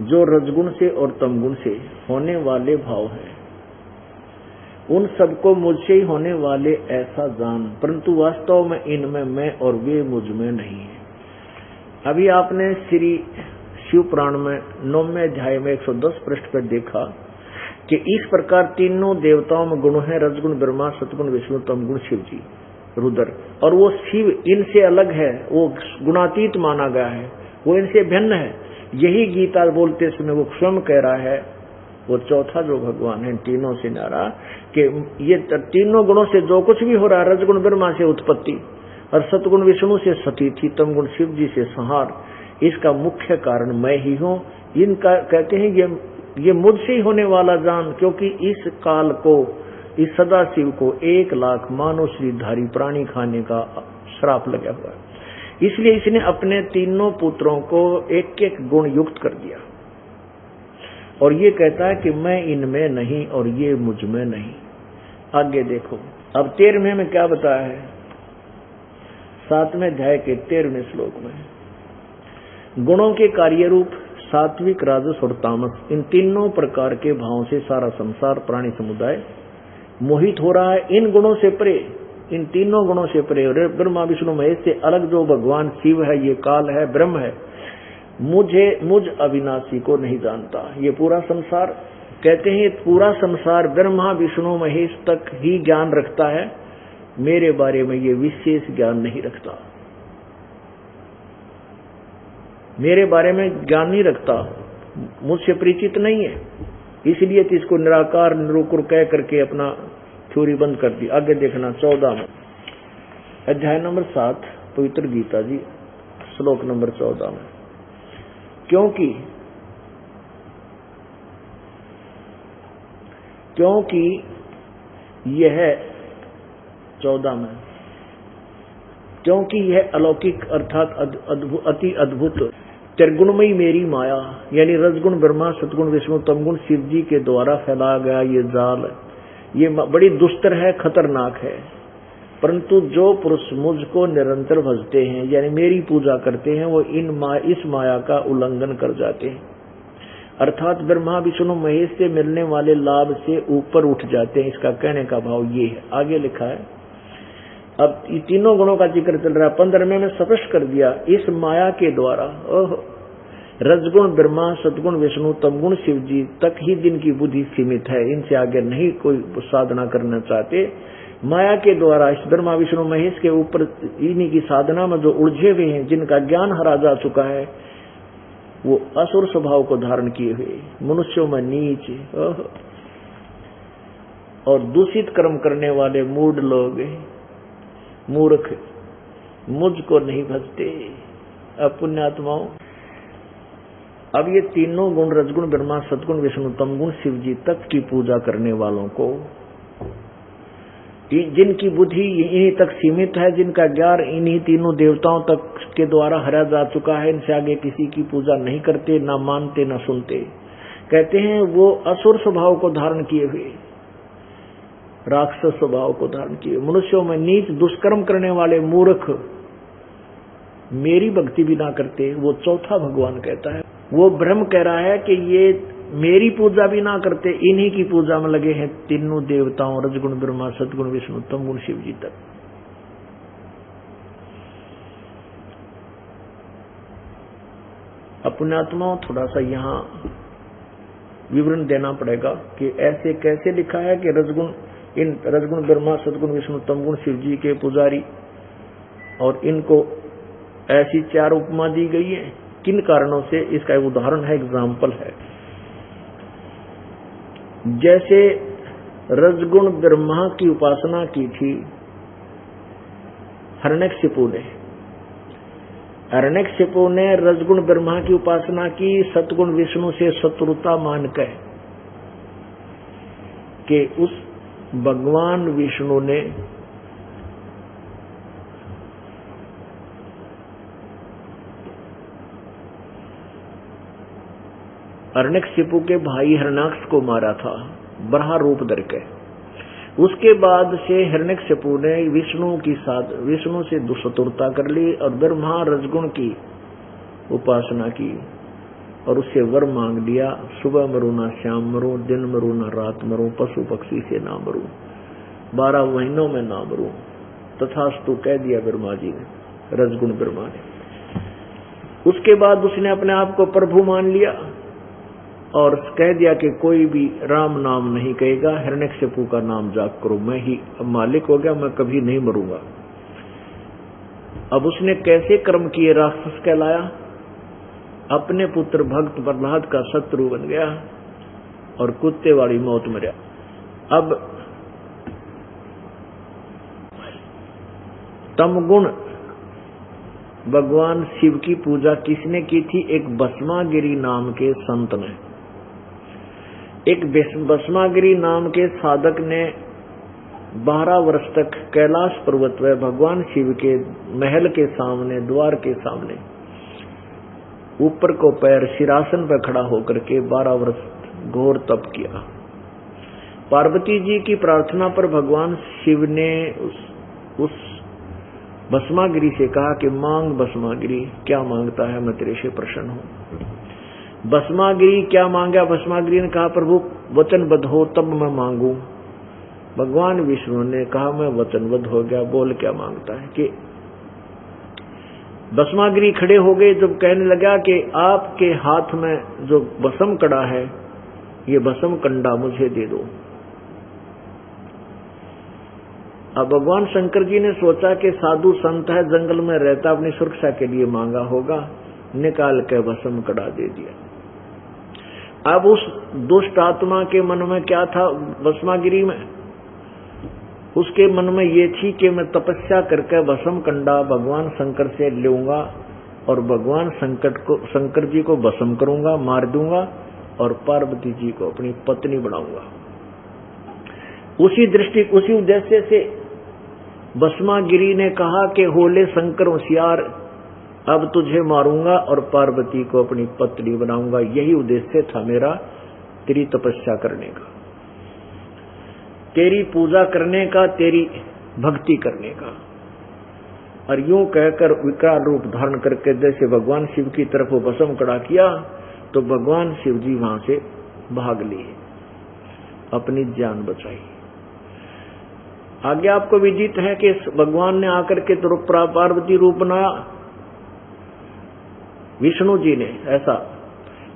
जो रजगुण से और तमगुण से होने वाले भाव हैं, उन सबको मुझसे ही होने वाले ऐसा जान, परंतु वास्तव में इनमें मैं और वे मुझ में नहीं है। अभी आपने श्री शिव पुराण में 9वें अध्याय में 110 पृष्ठ पर देखा कि इस प्रकार तीनों देवताओं में गुण है, रजगुण ब्रह्मा, सतगुण विष्णु, तमगुण शिव जी रुद्र। और वो शिव इनसे अलग है, वो गुणातीत माना गया है, वो इनसे भिन्न है। यही गीता बोलते समय वो स्वयं कह रहा है, वो चौथा जो भगवान है तीनों से न्यारा, कि ये तीनों गुणों से जो कुछ भी हो रहा है, रजगुण ब्रह्मा से उत्पत्ति और सतगुण विष्णु से सतीथि, तमगुण शिव जी से संहार, इसका मुख्य कारण मैं ही हूँ। इनका कहते हैं ये मुझसे ही होने वाला जान, क्योंकि इस काल को, इस सदाशिव को 1 लाख मानव शरीरधारी प्राणी खाने का श्राप लगा हुआ है। इसलिए इसने अपने तीनों पुत्रों को एक एक गुण युक्त कर दिया और ये कहता है कि मैं इनमें नहीं और ये मुझ में नहीं। आगे देखो, अब 13वें में क्या बताया है, 7वें अध्याय के 13वें श्लोक में, गुणों के कार्य रूप सात्विक, राजस और तामस, इन तीनों प्रकार के भावों से सारा संसार प्राणी समुदाय मोहित हो रहा है। इन गुणों से परे, इन तीनों गुणों से परे, ब्रह्मा विष्णु महेश से अलग जो भगवान शिव है, ये काल है, ब्रह्म है, मुझ अविनाशी को नहीं जानता। ये पूरा संसार, कहते हैं पूरा संसार ब्रह्मा विष्णु महेश तक ही ज्ञान रखता है, मेरे बारे में ये विशेष ज्ञान नहीं रखता, मेरे बारे में ज्ञान नहीं रखता, मुझसे परिचित नहीं है। इसलिए तो इसको निराकार निरूकुर कह करके अपना थ्योरी बंद कर दी। आगे देखना 14 में, अध्याय नंबर 7 पवित्र गीता जी, श्लोक नंबर 14 में, क्योंकि यह 14 में, क्योंकि यह अलौकिक अर्थात अति अद्भुत त्रिगुणमयी मेरी माया, यानी रजगुण ब्रह्मा, सतगुण विष्णु, तमगुण शिव जी के द्वारा फैलाया गया ये जाल, ये बड़ी दुस्तर है, खतरनाक है। परंतु जो पुरुष मुझको निरंतर भजते हैं, यानी मेरी पूजा करते हैं, वो इस माया का उल्लंघन कर जाते हैं, अर्थात ब्रह्मा विष्णु महेश से मिलने वाले लाभ से ऊपर उठ जाते हैं। इसका कहने का भाव ये है। आगे लिखा है, अब ये तीनों गुणों का जिक्र चल रहा है। 15वें में स्पष्ट कर दिया, इस माया के द्वारा रजगुण ब्रह्मा, सतगुण विष्णु, तमगुण शिव जी तक ही जिनकी बुद्धि सीमित है, इनसे आगे नहीं कोई साधना करना चाहते, माया के द्वारा इस ब्रह्मा विष्णु महेश के ऊपर इन्हीं की साधना में जो उलझे हुए हैं, जिनका ज्ञान हरा जा चुका है, वो असुर स्वभाव को धारण किए हुए मनुष्यों में नीच और दूषित कर्म करने वाले मूढ़ लोग, मूर्ख, मुझको नहीं भजते। पुण्यात्माओं, अब ये तीनों गुण रजगुण ब्रह्मा, सतगुण विष्णु, तमगुण शिव जी तक की पूजा करने वालों को, जिनकी बुद्धि इन्हीं तक सीमित है, जिनका ज्ञान इन्हीं तीनों देवताओं तक के द्वारा हरा जा चुका है, इनसे आगे किसी की पूजा नहीं करते, ना मानते, ना सुनते, कहते हैं वो असुर स्वभाव को धारण किए हुए, राक्षस स्वभाव को धारण किए, मनुष्यों में नीच दुष्कर्म करने वाले मूर्ख मेरी भक्ति भी ना करते। वो चौथा भगवान कहता है, वो ब्रह्म कह रहा है कि ये मेरी पूजा भी ना करते, इन्हीं की पूजा में लगे हैं तीनों देवताओं, रजगुण ब्रह्मा, सतगुण विष्णु, तमगुण शिव जी तक। पुण्यात्माओं, थोड़ा सा यहाँ विवरण देना पड़ेगा कि ऐसे कैसे लिखा है कि रजगुण ब्रह्मा, सतगुण विष्णु, तमगुण शिव जी के पुजारी, और इनको ऐसी 4 उपमा दी गई है, किन कारणों से, इसका एक उदाहरण है, एग्जाम्पल है। जैसे रजगुण ब्रह्मा की उपासना की थी हिरण्यकशिपु ने, हिरण्यकशिपु ने रजगुण ब्रह्मा की उपासना की सतगुण विष्णु से शत्रुता मानकर कि उस भगवान विष्णु ने हिरण्यकशिपु के भाई हिरण्याक्ष को मारा था बराह रूप धर के। उसके बाद से हिरण्यकशिपु ने विष्णु से शत्रुता कर ली और ब्रह्मा रजगुण की उपासना की और उससे वर मांग लिया, सुबह मरू ना शाम मरू, दिन मरू ना रात मरू, पशु पक्षी से ना मरू, 12 महीनों में ना मरू, तथास्तु कह दिया ब्रह्मा जी ने, रजगुण ब्रह्मा ने। उसके बाद उसने अपने आप को प्रभु मान लिया और कह दिया कि कोई भी राम नाम नहीं कहेगा, हिरण्यकशिपु का नाम जाप करो, मैं ही मालिक हो गया, मैं कभी नहीं मरूंगा। अब उसने कैसे कर्म किए, राक्षस कहलाया, अपने पुत्र भक्त प्रहलाद का शत्रु बन गया और कुत्ते वाली मौत मरा। अब तमगुण भगवान शिव की पूजा किसने की थी? एक भस्मागिरी नाम के संत ने। एक भस्मागिरी नाम के साधक ने 12 वर्ष तक कैलाश पर्वत में भगवान शिव के महल के सामने, द्वार के सामने ऊपर को पैर सिरासन पर खड़ा होकर के 12 वर्ष घोर तप किया। पार्वती जी की प्रार्थना पर भगवान शिव ने उस भस्मागिरी से कहा कि मांग भस्मागिरी, क्या मांगता है, मैं तेरे से प्रसन्न हूं। भस्मागिरी क्या मांगा? भस्मागिरी ने कहा प्रभु वचनबद्ध हो तब मैं मांगू। भगवान विष्णु ने कहा मैं वचनबद्ध हो गया, बोल क्या मांगता है। कि भस्मागिरी खड़े हो गए, जब कहने लगा कि आपके हाथ में जो भस्म कड़ा है, ये भस्म कंडा मुझे दे दो। अब भगवान शंकर जी ने सोचा कि साधु संत है, जंगल में रहता, अपनी सुरक्षा के लिए मांगा होगा, निकाल के भस्म कड़ा दे दिया। अब उस दुष्ट आत्मा के मन में क्या था? भस्मागिरी में उसके मन में ये थी कि मैं तपस्या करके भस्म कंडा भगवान शंकर से लूंगा और भगवान शंकर जी को भस्म करूंगा, मार दूंगा और पार्वती जी को अपनी पत्नी बनाऊंगा। उसी उद्देश्य से भस्मागिरी ने कहा कि होले शंकर होशियार, अब तुझे मारूंगा और पार्वती को अपनी पत्नी बनाऊंगा। यही उद्देश्य था मेरा, तेरी तपस्या करने का, तेरी पूजा करने का, तेरी भक्ति करने का। और यूं कहकर विकराल रूप धारण करके जैसे भगवान शिव की तरफ वो भस्म कड़ा किया, तो भगवान शिव जी वहां से भाग लिए, अपनी जान बचाई। आगे आपको विदित है कि भगवान ने आकर के तो पार्वती रूप बनाया, विष्णु जी ने ऐसा,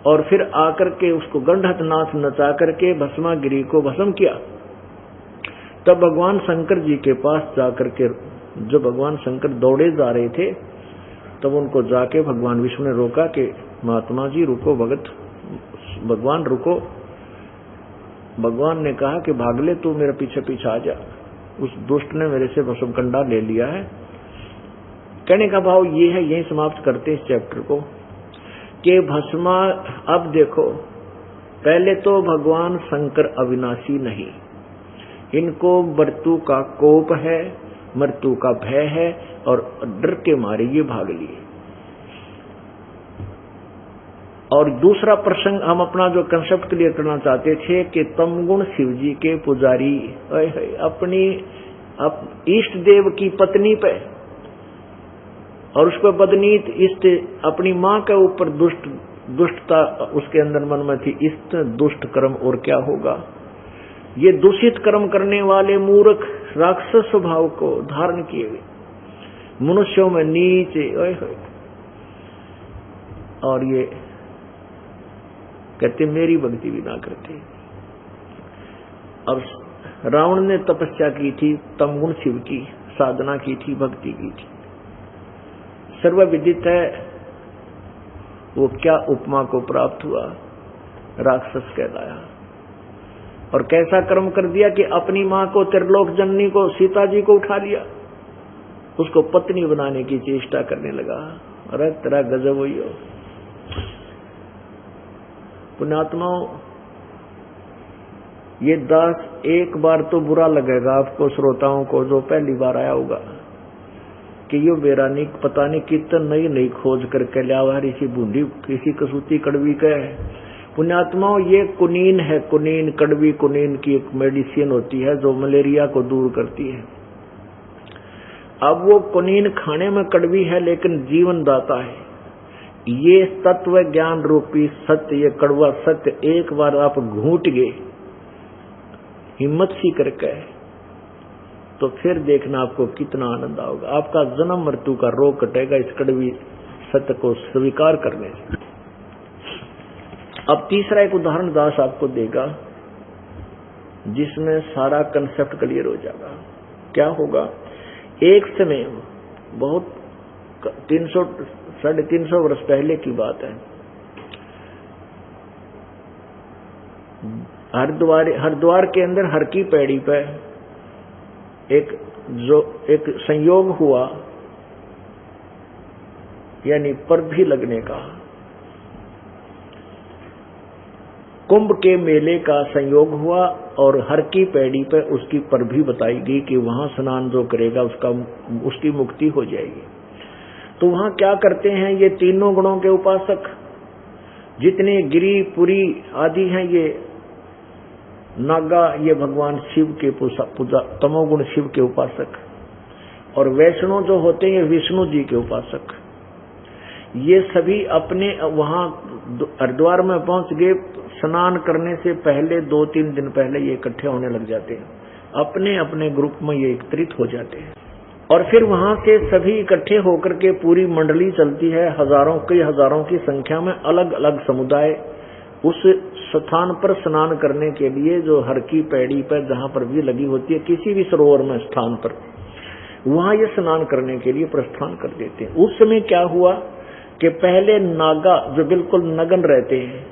और फिर आकर के उसको गंधर्व नाच नचा करके भस्मागिरी को भस्म किया। तब भगवान शंकर जी के पास जाकर के, जो भगवान शंकर दौड़े जा रहे थे, तब उनको जाके भगवान विष्णु ने रोका कि महात्मा जी रुको, भगत भगवान रुको। भगवान ने कहा कि भागले तू मेरे पीछे पीछे आ जा, उस दुष्ट ने मेरे से भस्म कंडा ले लिया है। कहने का भाव ये है, यही समाप्त करते इस चैप्टर को, कि भस्मा, अब देखो, पहले तो भगवान शंकर अविनाशी नहीं, इनको मृत्यु का कोप है, मृत्यु का भय है और डर के मारे ये भाग लिए। और दूसरा प्रसंग हम अपना जो कंसेप्ट क्लियर करना चाहते थे कि तमगुण शिव जी के पुजारी अपनी इष्ट देव की पत्नी पे और उस पर बदनीत इष्ट अपनी मां के ऊपर दुष्टता उसके अंदर मन में थी, इष्ट दुष्ट कर्म और क्या होगा। ये दूषित कर्म करने वाले मूर्ख राक्षस स्वभाव को धारण किए हुए मनुष्यों में नीचे और ये कहते मेरी भक्ति भी ना करते। अब रावण ने तपस्या की थी, तमगुण शिव की साधना की थी, भक्ति की थी, सर्वविदित है वो क्या उपमा को प्राप्त हुआ, राक्षस कहलाया। और कैसा कर्म कर दिया कि अपनी मां को, त्रिलोक जननी को, सीता जी को उठा लिया, उसको पत्नी बनाने की चेष्टा करने लगा। अरे तेरा गजब हुई हो। पुण्यात्माओं, ये दास एक बार तो बुरा लगेगा आपको श्रोताओं को जो पहली बार आया होगा कि यो मेरा नहीं पता नहीं कितना नई खोज करके लिया हुआ, इसी बूंदी किसी कसूती कड़वी का है। पुण्यात्माओं, ये कुनीन है, कुनीन, कड़वी कुनीन की एक मेडिसिन होती है जो मलेरिया को दूर करती है। अब वो कुनीन खाने में कड़वी है लेकिन जीवन दाता है। ये तत्व ज्ञान रूपी सत्य, ये कड़वा सत्य एक बार आप घूंट गए हिम्मत सी करके, तो फिर देखना आपको कितना आनंद आओगा। आपका जन्म मृत्यु का रोग कटेगा इस कड़वी सत्य को स्वीकार करने से। अब तीसरा एक उदाहरण दास आपको देगा जिसमें सारा कंसेप्ट क्लियर हो जाएगा। क्या होगा, एक समय बहुत 300-350 वर्ष पहले की बात है, हरिद्वार के अंदर हर की पैड़ी पे एक संयोग हुआ, यानी परभी लगने का, कुंभ के मेले का संयोग हुआ और हर की पैड़ी पे उसकी परभी बताई गई कि वहां स्नान जो करेगा उसकी मुक्ति हो जाएगी। तो वहां क्या करते हैं ये तीनों गुणों के उपासक, जितने गिरी पुरी आदि हैं, ये नागा, ये भगवान शिव के पूजा तमोगुण शिव के उपासक, और वैष्णव जो होते हैं विष्णु जी के उपासक, ये सभी अपने वहां हरिद्वार में पहुंच गए। स्नान करने से पहले 2-3 दिन पहले ये इकट्ठे होने लग जाते हैं, अपने अपने ग्रुप में ये एकत्रित हो जाते हैं, और फिर वहां से सभी इकट्ठे होकर के पूरी मंडली चलती है, कई हजारों की संख्या में अलग अलग समुदाय उस स्थान पर स्नान करने के लिए, जो हर की पैड़ी पर जहां पर भी लगी होती है, किसी भी सरोवर में स्थान पर, वहां ये स्नान करने के लिए प्रस्थान कर देते हैं। उस समय क्या हुआ कि पहले नागा जो बिल्कुल नग्न रहते हैं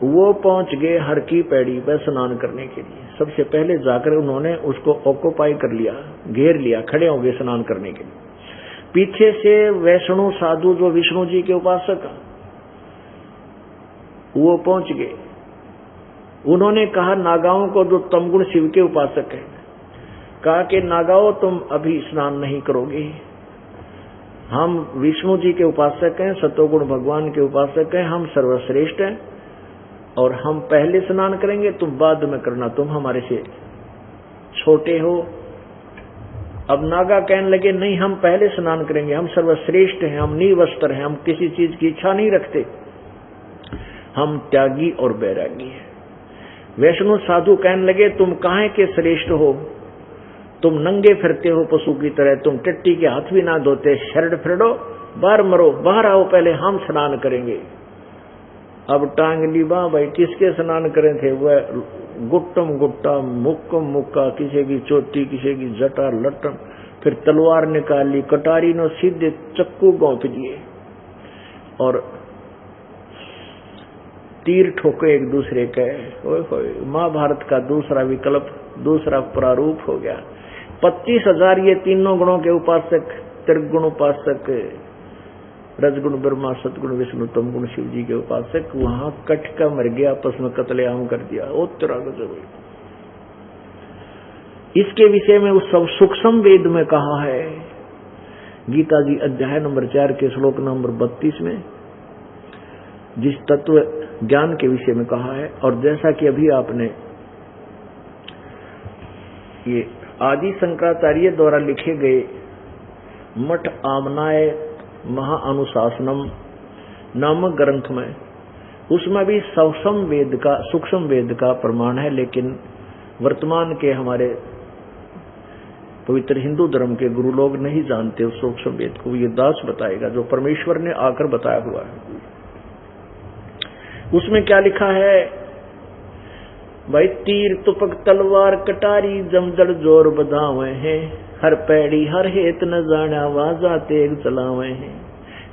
वो पहुंच गए हर की पैड़ी पर स्नान करने के लिए। सबसे पहले जाकर उन्होंने उसको ऑक्युपाई कर लिया, घेर लिया, खड़े हो गए स्नान करने के लिए। पीछे से वैष्णव साधु जो विष्णु जी के उपासक वो पहुंच गए। उन्होंने कहा नागाओं को, जो तमगुण शिव के उपासक हैं, कहा कि नागाओं तुम अभी स्नान नहीं करोगे, हम विष्णु जी के उपासक हैं, सतोगुण भगवान के उपासक हैं, हम सर्वश्रेष्ठ हैं और हम पहले स्नान करेंगे, तुम बाद में करना, तुम हमारे से छोटे हो। अब नागा कहने लगे नहीं, हम पहले स्नान करेंगे, हम सर्वश्रेष्ठ हैं, हम निर्वस्त्र हैं, हम किसी चीज की इच्छा नहीं रखते, हम त्यागी और बैरागी हैं। वैष्णव साधु कहने लगे तुम काहे के श्रेष्ठ हो, तुम नंगे फिरते हो पशु की तरह, तुम टट्टी के हाथ भी ना धोते, शरण फिरो, बाहर मरो, बाहर आओ, पहले हम स्नान करेंगे। अब टांग ली बा भाई, किसके स्नान करे थे, वह गुट्टम गुट्टा, मुक्कम मुक्का, किसी की चोटी, किसी की जटा लटम, फिर तलवार निकाल ली, कटारी ने सीधे चक्कू गौंप दिए और तीर ठोके एक दूसरे के। महाभारत का दूसरा विकल्प, दूसरा प्रारूप हो गया। 25,000 ये तीनों गुणों के उपासक, त्रिगुण उपासक, रजगुण ब्रह्मा, सतगुण विष्णु, तमगुण शिव जी के उपासक, वहां कट का मर गया, आपस में कत्लेआम कर दिया। ओ तेरा गजब। इसके विषय में उस सब सूक्ष्म वेद में कहा है, गीता जी अध्याय नंबर 4 के श्लोक नंबर 32 में, जिस तत्व ज्ञान के विषय में कहा है। और जैसा कि अभी आपने ये आदि शंकराचार्य द्वारा लिखे गए मठ आमनाय महाअनुशासनम नामक ग्रंथ में, उसमें भी सूक्ष्म वेद का प्रमाण है, लेकिन वर्तमान के हमारे पवित्र हिंदू धर्म के गुरु लोग नहीं जानते उस सूक्ष्म वेद को। ये दास बताएगा जो परमेश्वर ने आकर बताया हुआ है। उसमें क्या लिखा है भाई, तीर तुपक तलवार कटारी जमजड़ जोर बधावे हैं, हर पैड़ी हर हेत न जाना वाजा तेग चलावे हैं,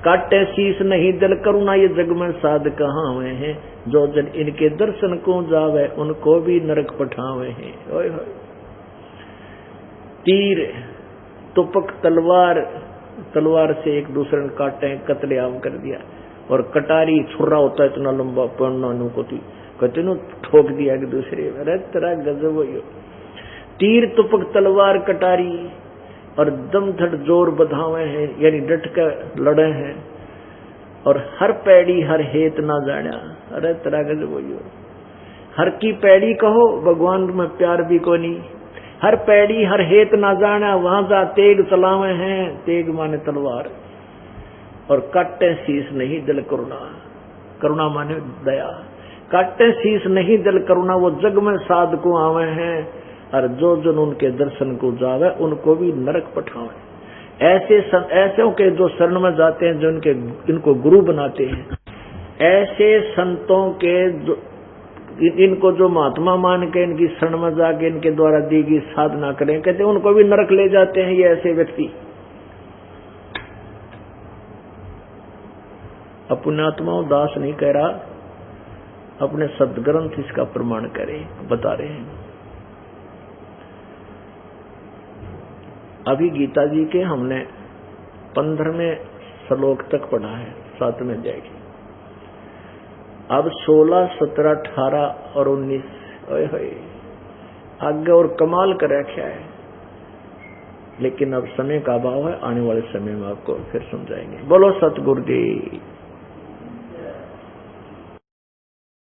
काटे शीस नहीं दिल करुणा ये जग में साध कहावे हैं, जो जन इनके दर्शन को जावे उनको भी नरक पठावे हैं। ओए होए, तीर तुपक तलवार से एक दूसरे ने काटे, कत्लेआम कर दिया, और कटारी छुरा होता है इतना लंबा पन्ना को कहते नो ठोक दिया एक दूसरे। अरे तेरा गजब हो। तीर तुपक तलवार कटारी और दम धड़ जोर बधावे हैं, यानी डट कर लड़े हैं, और हर पैड़ी हर हेत ना जाना। अरे तेरा गजब हो। हर की पैड़ी कहो, भगवान में प्यार भी को नहीं, हर पैड़ी हर हेत ना जाना, वहां जा तेग चलावे हैं, तेग माने तलवार, और काटे शीस नहीं दिल करुणा, करुणा माने दया, काटे शीस नहीं दिल करुणा, वो जग में साध को आवे हैं, और जो जन उनके दर्शन को जावे उनको भी नरक पठावे। ऐसे के जो शरण में जाते हैं, जो इनको गुरु बनाते हैं, ऐसे संतों के इनको जो महात्मा मान के इनकी शरण में जाके इनके द्वारा दी गई साधना करें, कहते उनको भी नरक ले जाते हैं ये ऐसे व्यक्ति। पुण्यात्माओं, दास नहीं कह रहा, अपने सदग्रंथ इसका प्रमाण करें, बता रहे हैं। अभी गीता जी के हमने 15वें श्लोक तक पढ़ा है, 7वें अध्याय की। अब 16, 17, 18 और 19 आगे और कमाल कर रखा है, लेकिन अब समय का अभाव है, आने वाले समय में आपको फिर समझाएंगे। बोलो सतगुरु जी।